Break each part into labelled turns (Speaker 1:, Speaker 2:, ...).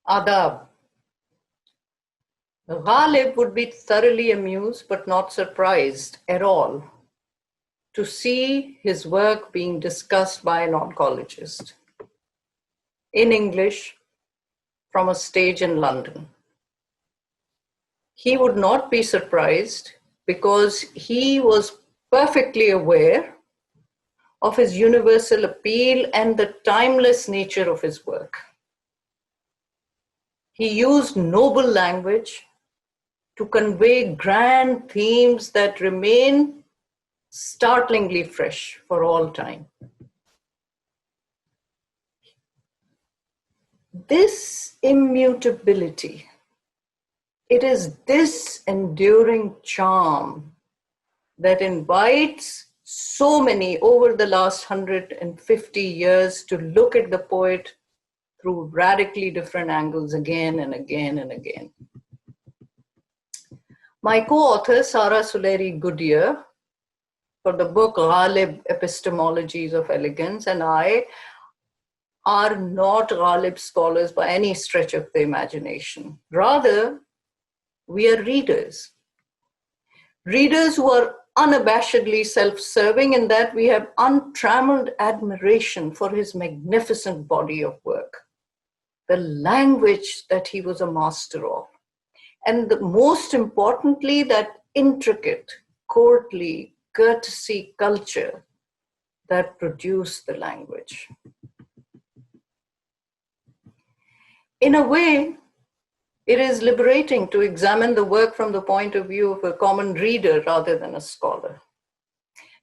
Speaker 1: Adab. Ghalib would be thoroughly amused but not surprised at all to see his work being discussed by an oncologist in English from a stage in London. He would not be surprised because he was perfectly aware of his universal appeal and the timeless nature of his work. He used noble language to convey grand themes that remain startlingly fresh for all time. This immutability, it is this enduring charm that invites so many over the last 150 years to look at the poet through radically different angles again and again and again. My co-author, Sarah Suleri Goodyear, for the book Ghalib, Epistemologies of Elegance, and I are not Ghalib scholars by any stretch of the imagination. Rather, we are readers. Readers who are unabashedly self-serving in that we have untrammeled admiration for his magnificent body of work, the language that he was a master of, and most importantly, that intricate, courtly, courtesy culture that produced the language. In a way, it is liberating to examine the work from the point of view of a common reader rather than a scholar.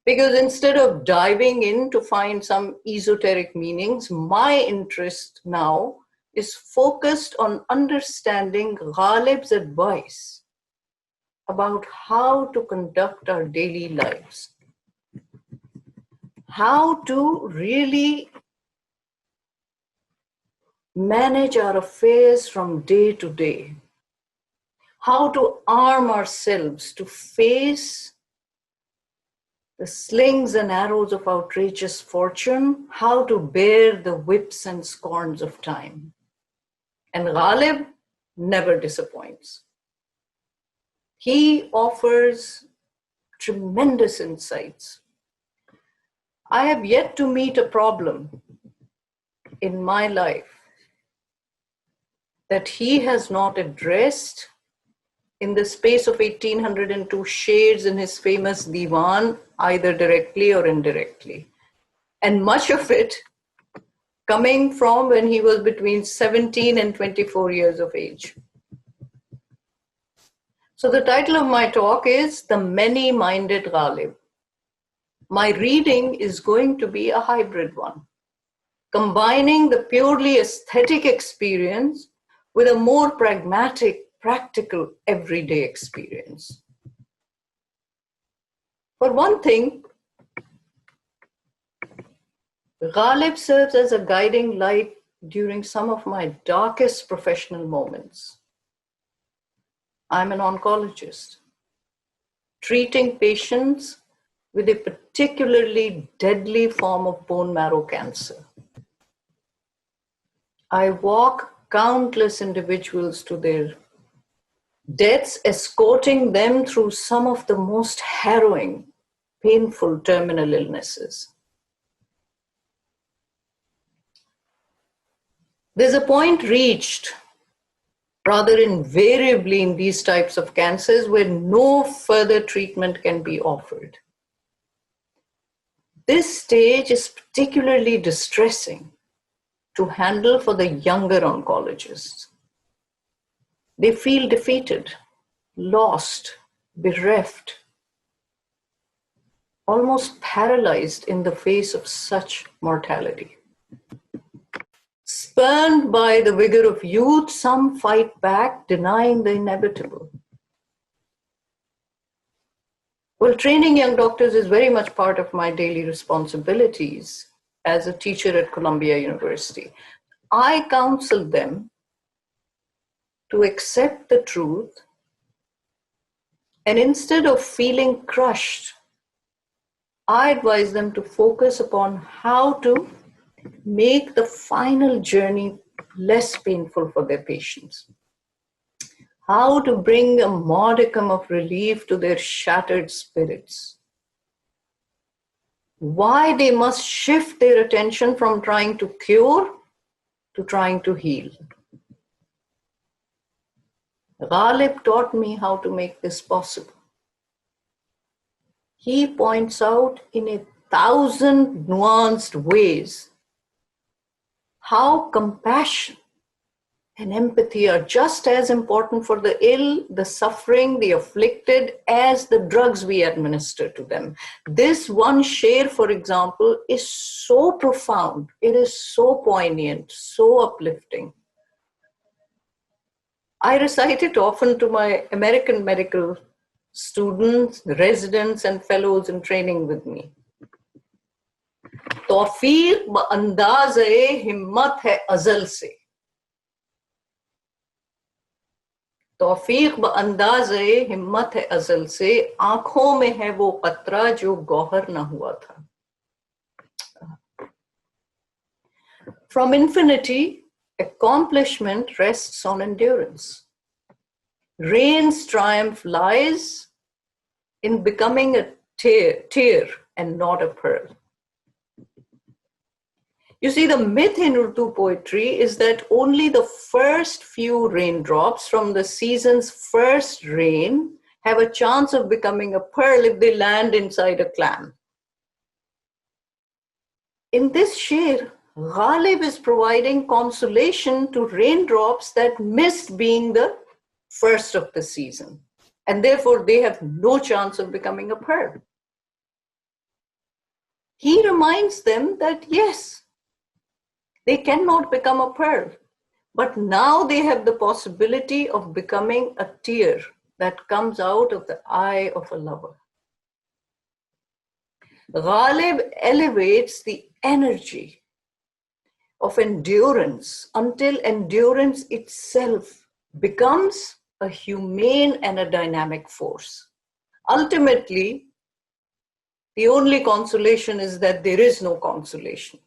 Speaker 1: Because instead of diving in to find some esoteric meanings, my interest now is focused on understanding Ghalib's advice about how to conduct our daily lives, how to really manage our affairs from day to day, how to arm ourselves to face the slings and arrows of outrageous fortune, how to bear the whips and scorns of time. And Ghalib never disappoints. He offers tremendous insights. I have yet to meet a problem in my life that he has not addressed in the space of 1802 shades in his famous Diwan, either directly or indirectly. And much of it coming from when he was between 17 and 24 years of age. So the title of my talk is The Many-Minded Ghalib. My reading is going to be a hybrid one, combining the purely aesthetic experience with a more pragmatic, practical, everyday experience. For one thing, Ghalib serves as a guiding light during some of my darkest professional moments. I'm an oncologist, treating patients with a particularly deadly form of bone marrow cancer. I walk countless individuals to their deaths, escorting them through some of the most harrowing, painful terminal illnesses. There's a point reached, rather invariably in these types of cancers, where no further treatment can be offered. This stage is particularly distressing to handle for the younger oncologists. They feel defeated, lost, bereft, almost paralyzed in the face of such mortality. Spurned by the vigor of youth, some fight back, denying the inevitable. Well, training young doctors is very much part of my daily responsibilities as a teacher at Columbia University. I counsel them to accept the truth, and instead of feeling crushed, I advise them to focus upon how to make the final journey less painful for their patients. How to bring a modicum of relief to their shattered spirits. Why they must shift their attention from trying to cure to trying to heal. Ghalib taught me how to make this possible. He points out in 1,000 nuanced ways how compassion and empathy are just as important for the ill, the suffering, the afflicted, as the drugs we administer to them. This one share, for example, is so profound. It is so poignant, so uplifting. I recite it often to my American medical students, residents, and fellows in training with me. तौफीक ब अंदाज़े हिम्मत है अज़ल से, तौफीक ब अंदाज़े हिम्मत है अज़ल से, आंखों में है वो कतरा जो गौहर न हुआ था. From infinity, accomplishment rests on endurance. Rain's triumph lies in becoming a tear and not a pearl. You see, the myth in Urdu poetry is that only the first few raindrops from the season's first rain have a chance of becoming a pearl if they land inside a clam. In this sher, Ghalib is providing consolation to raindrops that missed being the first of the season, and therefore they have no chance of becoming a pearl. He reminds them that yes, they cannot become a pearl, but now they have the possibility of becoming a tear that comes out of the eye of a lover. Ghalib elevates the energy of endurance until endurance itself becomes a humane and a dynamic force. Ultimately, the only consolation is that there is no consolation.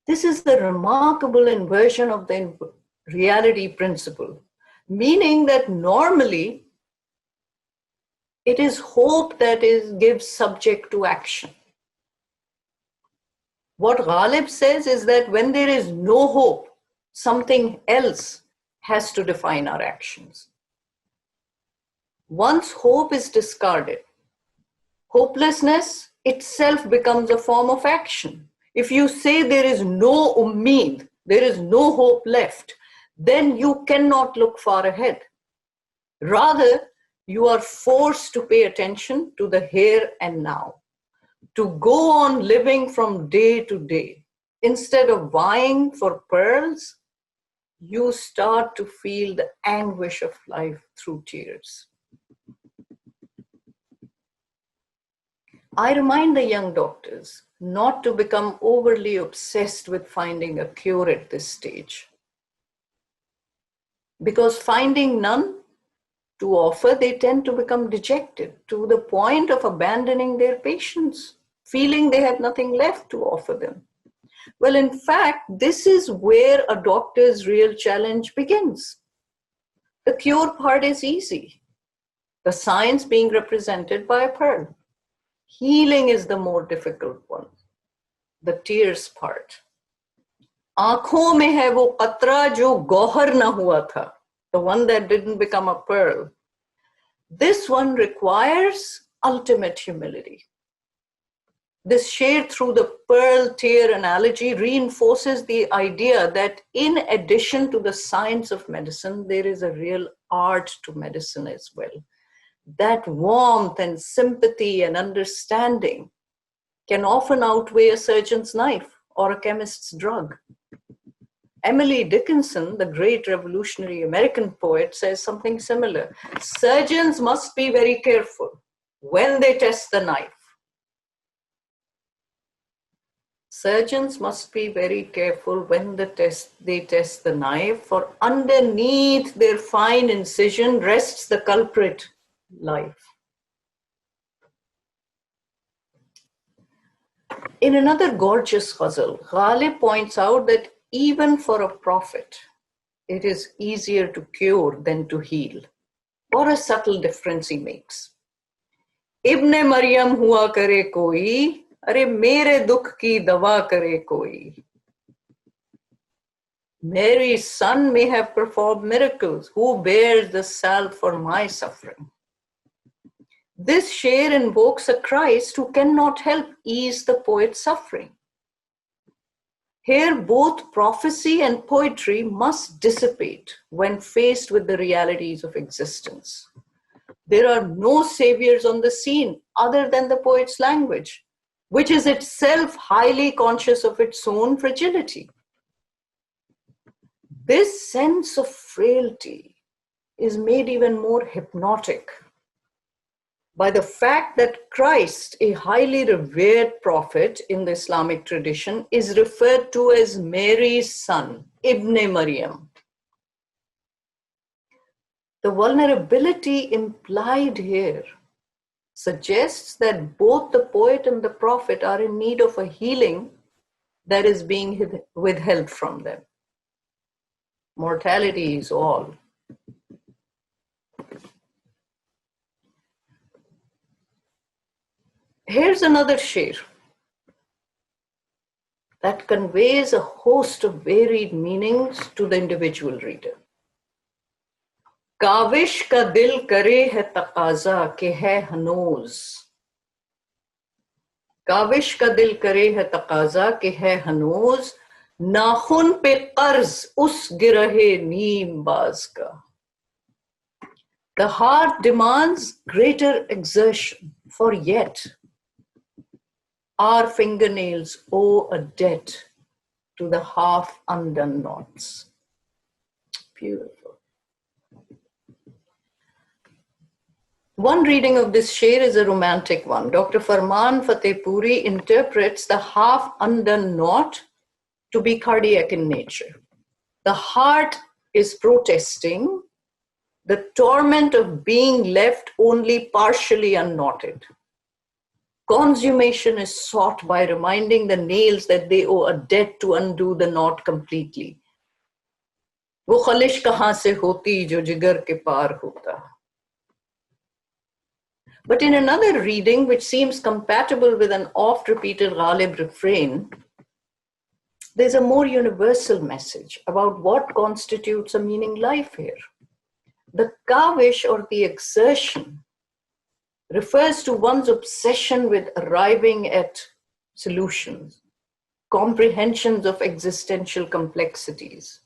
Speaker 1: This is the remarkable inversion of the reality principle, meaning that normally it is hope that gives subject to action. What Ghalib says is that when there is no hope, something else has to define our actions. Once hope is discarded, hopelessness itself becomes a form of action. If you say there is no ummeed, there is no hope left, then you cannot look far ahead. Rather, you are forced to pay attention to the here and now, to go on living from day to day. Instead of vying for pearls, you start to feel the anguish of life through tears. I remind the young doctors not to become overly obsessed with finding a cure at this stage. Because finding none to offer, they tend to become dejected to the point of abandoning their patients, feeling they have nothing left to offer them. Well, in fact, this is where a doctor's real challenge begins. The cure part is easy, the science being represented by a pearl. Healing is the more difficult one, the tears part. आँखों में है वो कतरा जो गौहर न हुआ था, the one that didn't become a pearl. This one requires ultimate humility. This share through the pearl tear analogy reinforces the idea that in addition to the science of medicine, there is a real art to medicine as well. That warmth and sympathy and understanding can often outweigh a surgeon's knife or a chemist's drug. Emily Dickinson, the great revolutionary American poet, says something similar. Surgeons must be very careful when they test the knife. Surgeons must be very careful when they test the knife, for underneath their fine incision rests the culprit, life. In another gorgeous ghazal, Ghalib points out that even for a prophet, it is easier to cure than to heal. What a subtle difference he makes. Ibn Maryam hua kare koi, are mere dukh ki dawa kare koi. Mary's son may have performed miracles. Who bears the salve for my suffering? This sher invokes a Christ who cannot help ease the poet's suffering. Here, both prophecy and poetry must dissipate when faced with the realities of existence. There are no saviors on the scene other than the poet's language, which is itself highly conscious of its own fragility. This sense of frailty is made even more hypnotic by the fact that Christ, a highly revered prophet in the Islamic tradition, is referred to as Mary's son, Ibn Maryam. The vulnerability implied here suggests that both the poet and the prophet are in need of a healing that is being withheld from them. Mortality is all. Here's another sher that conveys a host of varied meanings to the individual reader. Kaavish का दिल करे है तकाजा के है हनूज काविश का दिल करे है तकाजा के है हनूज नाखुन पे कर्ज उस गिरहे नीम बाज का. The heart demands greater exertion, for yet our fingernails owe a debt to the half undone knots. Beautiful. One reading of this sher is a romantic one. Dr. Farman Fatehpuri interprets the half undone knot to be cardiac in nature. The heart is protesting the torment of being left only partially unknotted. Consummation is sought by reminding the nails that they owe a debt to undo the knot completely. वो खलिश कहाँ से होती जो जिगर के पार होता. But in another reading, which seems compatible with an oft-repeated Ghalib refrain, there's a more universal message about what constitutes a meaning life here. The kavish, or the exertion, refers to one's obsession with arriving at solutions, comprehensions of existential complexities.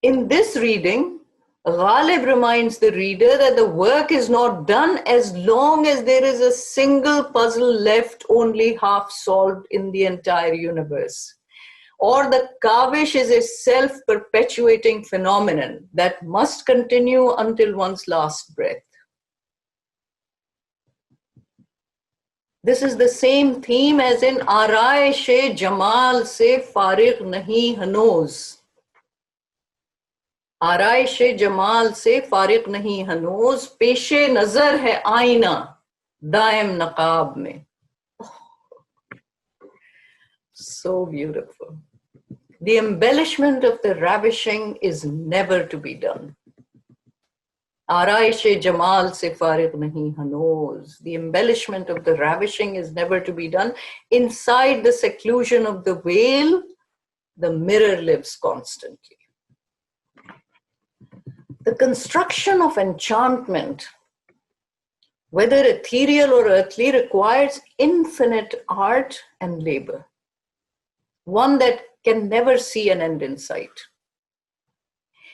Speaker 1: In this reading, Ghalib reminds the reader that the work is not done as long as there is a single puzzle left only half solved in the entire universe. Or the kavish is a self-perpetuating phenomenon that must continue until one's last breath. This is the same theme as in Araish-e-Jamal se farig nahi hanoz. आराइश-ए-जमाल से फारिग नहीं हनूज पेशे नजर है आईना दायम नकाब में. So beautiful. The embellishment of the ravishing is never to be done. आराइश-ए-जमाल से फारिग नहीं हनूज. The embellishment of the ravishing is never to be done. Inside the seclusion of the veil, the mirror lives constantly. The construction of enchantment, whether ethereal or earthly, requires infinite art and labor, one that can never see an end in sight.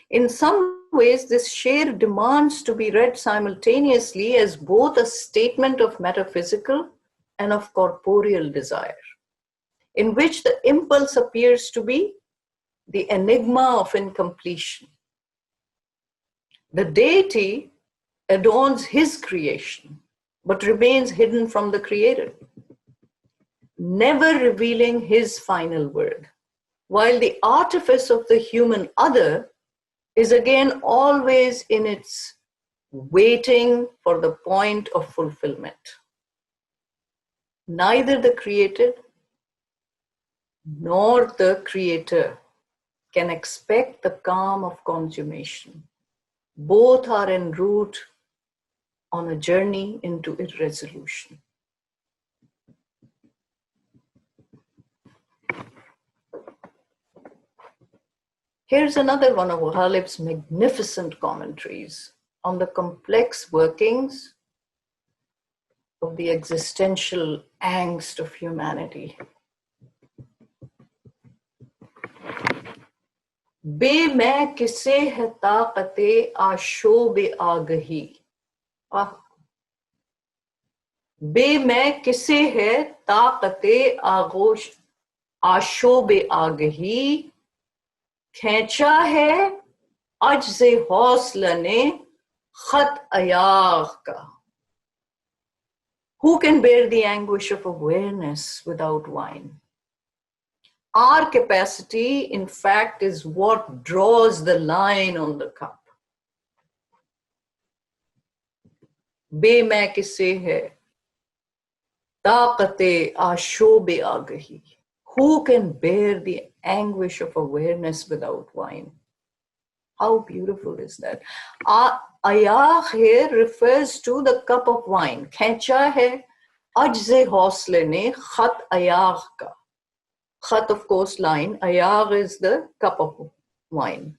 Speaker 1: In some ways, this sher demands to be read simultaneously as both a statement of metaphysical and of corporeal desire, in which the impulse appears to be the enigma of incompletion. The deity adorns his creation, but remains hidden from the creator, never revealing his final word, while the artifice of the human other is again always in its waiting for the point of fulfillment. Neither the created nor the creator can expect the calm of consummation. Both are en route on a journey into irresolution. Here's another one of Ghalib's magnificent commentaries on the complex workings of the existential angst of humanity. बे मैं किसे है ताकते आशोबे आगही बे मैं किसे है ताकते आगोश आशोबे आगही खींचा है अज्ज़े हौसला ने खत अयाग का. Who can bear the anguish of awareness without wine? Our capacity, in fact, is what draws the line on the cup. Be main kisse hai, taaqate ashobe aagahi. Who can bear the anguish of awareness without wine? How beautiful is that? Ayah here refers to the cup of wine. Khecha hai, ajze hausle ne khat ayah ka. Khat, of course, line. Ayah is the cup of wine.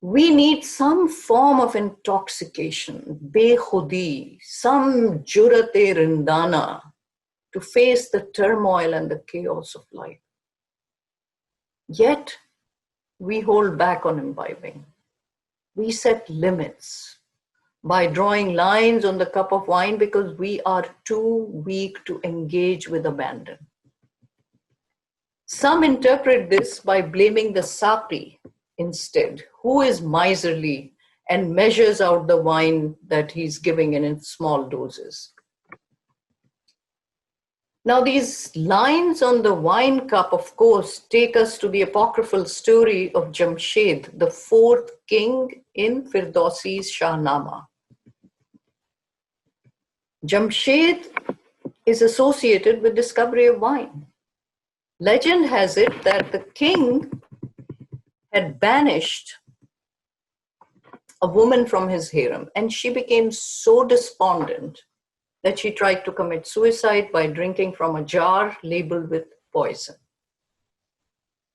Speaker 1: We need some form of intoxication, bekhudi, some jurate rindana to face the turmoil and the chaos of life. Yet, we hold back on imbibing. We set limits by drawing lines on the cup of wine because we are too weak to engage with abandon. Some interpret this by blaming the saqi instead, who is miserly and measures out the wine that he's giving in small doses. Now, these lines on the wine cup, of course, take us to the apocryphal story of Jamshed, the fourth king in Firdausi's Shahnama. Jamshed is associated with discovery of wine. Legend has it that the king had banished a woman from his harem, and she became so despondent that she tried to commit suicide by drinking from a jar labeled with poison.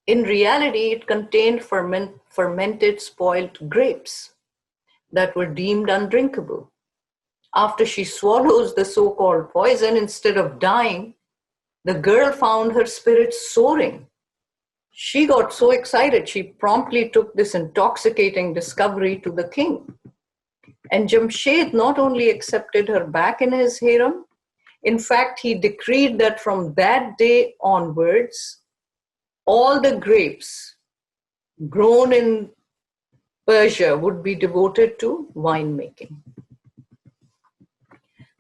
Speaker 1: In reality, it contained fermented spoiled grapes that were deemed undrinkable. After she swallows the so-called poison, instead of dying, the girl found her spirits soaring. She got so excited, she promptly took this intoxicating discovery to the king. And Jamshed not only accepted her back in his harem, in fact, he decreed that from that day onwards, all the grapes grown in Persia would be devoted to winemaking.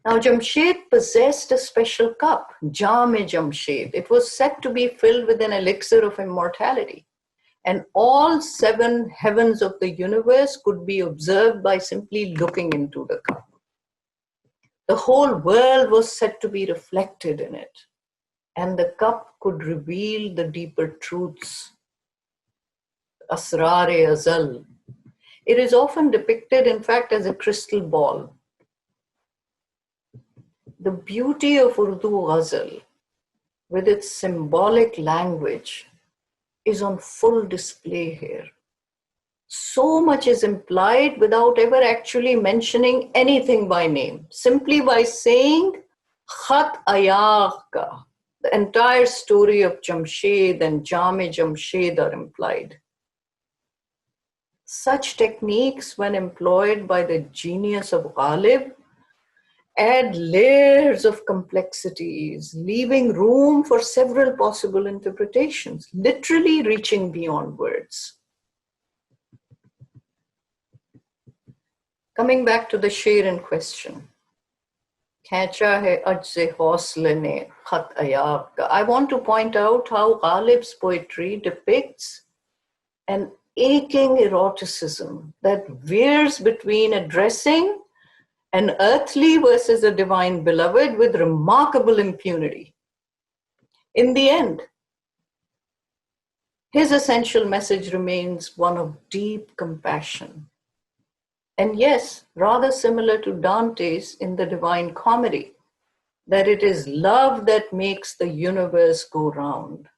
Speaker 1: Now, Jamshed possessed a special cup, Jam-e-Jamshed. It was said to be filled with an elixir of immortality. And all 7 heavens of the universe could be observed by simply looking into the cup. The whole world was said to be reflected in it. And the cup could reveal the deeper truths. Azra Raza. It is often depicted, in fact, as a crystal ball. The beauty of Urdu ghazal, with its symbolic language, is on full display here. So much is implied without ever actually mentioning anything by name, simply by saying Khat Ayaq Ka. The entire story of Jamshed and Jam-e-Jamshed are implied. Such techniques, when employed by the genius of Ghalib, add layers of complexities, leaving room for several possible interpretations, literally reaching beyond words. Coming back to the sher in question, Khecha hai ajze hausle ne khat ayab ka. I want to point out how Ghalib's poetry depicts an aching eroticism that veers between addressing an earthly versus a divine beloved with remarkable impunity. In the end, His essential message remains one of deep compassion. And yes, rather similar to Dante's in the Divine Comedy, that it is love that makes the universe go round.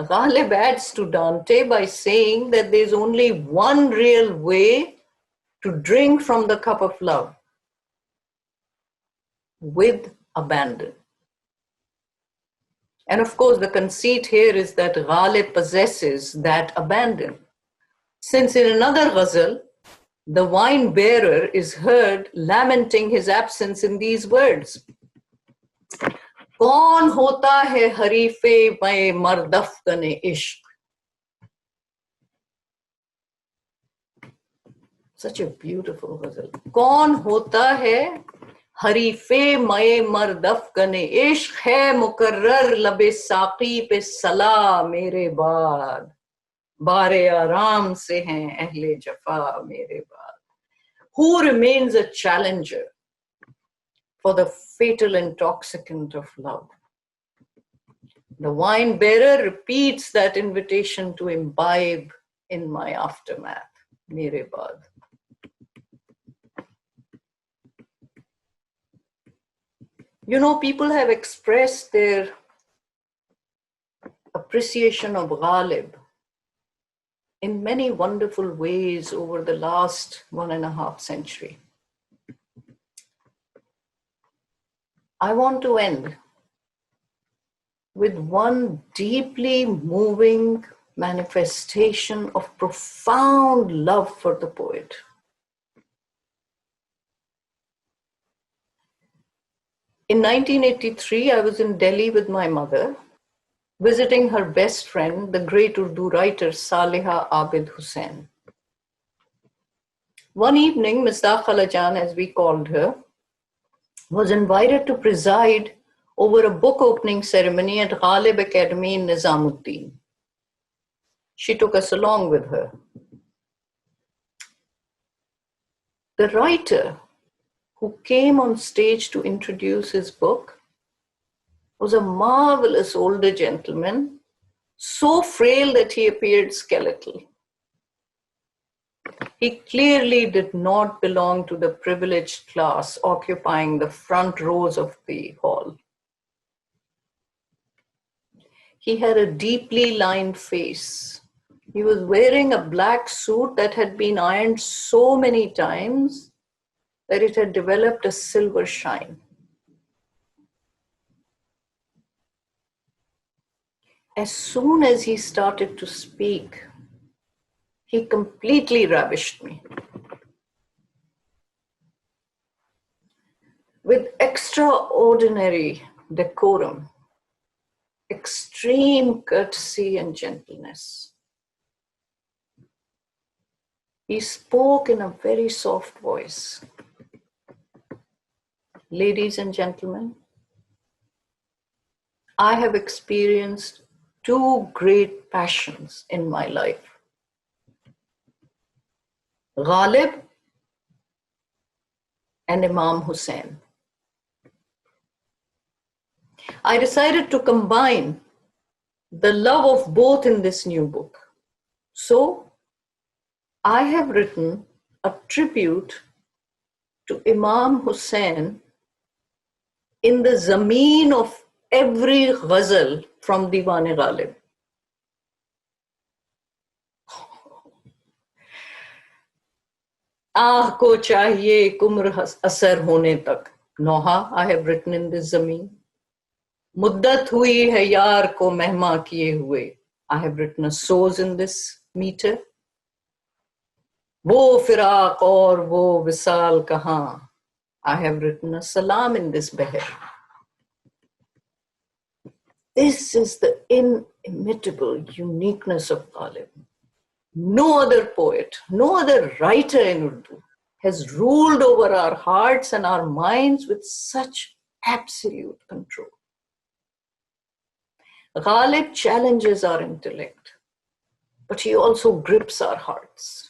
Speaker 1: Ghalib adds to Dante by saying that there's only one real way to drink from the cup of love, with abandon. And of course, the conceit here is that Ghalib possesses that abandon. Since in another ghazal, the wine bearer is heard lamenting his absence in these words. कौन होता है हरीफे मैं मर्दफकन इश्क. Such a beautiful ghazal. कौन होता है हरीफे मैं मर्दफकन इश्क है मुकर्रर लबे साकी पे सला मेरे बाद बारे आराम से हैं अहले जफा मेरे बाद. Who remains a challenger for the fatal intoxicant of love? The wine bearer repeats that invitation to imbibe in my aftermath, mere baad. You know, people have expressed their appreciation of Ghalib in many wonderful ways over the last 1.5 centuries. I want to end with one deeply moving manifestation of profound love for the poet. In 1983, I was in Delhi with my mother, visiting her best friend, the great Urdu writer Saliha Abid Hussain. One evening, Mirza Ghalib, as we called her, was invited to preside over a book opening ceremony at Ghalib Academy in Nizamuddin. She took us along with her. The writer who came on stage to introduce his book was a marvelous older gentleman, so frail that he appeared skeletal. He clearly did not belong to the privileged class occupying the front rows of the hall. He had a deeply lined face. He was wearing a black suit that had been ironed so many times that it had developed a silver shine. As soon as he started to speak, he completely ravished me. With extraordinary decorum, extreme courtesy and gentleness, he spoke in a very soft voice. Ladies and gentlemen, I have experienced two great passions in my life: Ghalib and Imam Hussain. I decided to combine the love of both in this new book. So I have written a tribute to Imam Hussain in the zameen of every ghazal from Diwan-e Ghalib. Ah ko chahiye kumr asar hone tak. Noha, I have written in this zameen. Muddat hui hai yaar ko mehma kiye hue. I have written a soz in this meter. Wo firaq aur wo visal kahan. I have written a salam in this beher. This is the inimitable uniqueness of Ghalib. No other poet, no other writer in Urdu has ruled over our hearts and our minds with such absolute control. Ghalib challenges our intellect, but he also grips our hearts.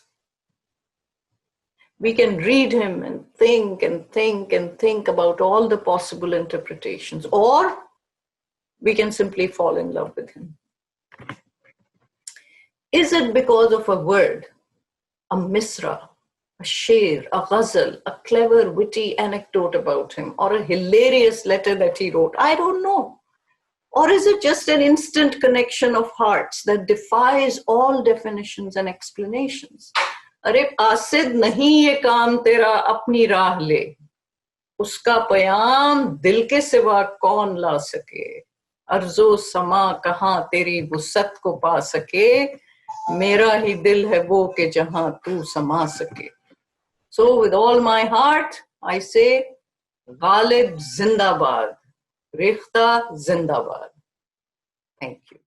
Speaker 1: We can read him and think and think and think about all the possible interpretations, or we can simply fall in love with him. Is it because of a word, a misra, a sher, a ghazal, a clever, witty anecdote about him, or a hilarious letter that he wrote? I don't know. Or is it just an instant connection of hearts that defies all definitions and explanations? अरे आसिद नहीं ये काम तेरा अपनी राह ले, उसका पयाम दिल के सिवा कौन ला सके, अर्जो समा कहाँ तेरी वुसअत को पा सके, मेरा ही दिल है वो कि जहां तू समा सके. So with all my heart I say, Ghalib Zindabad, Rekhta Zindabad.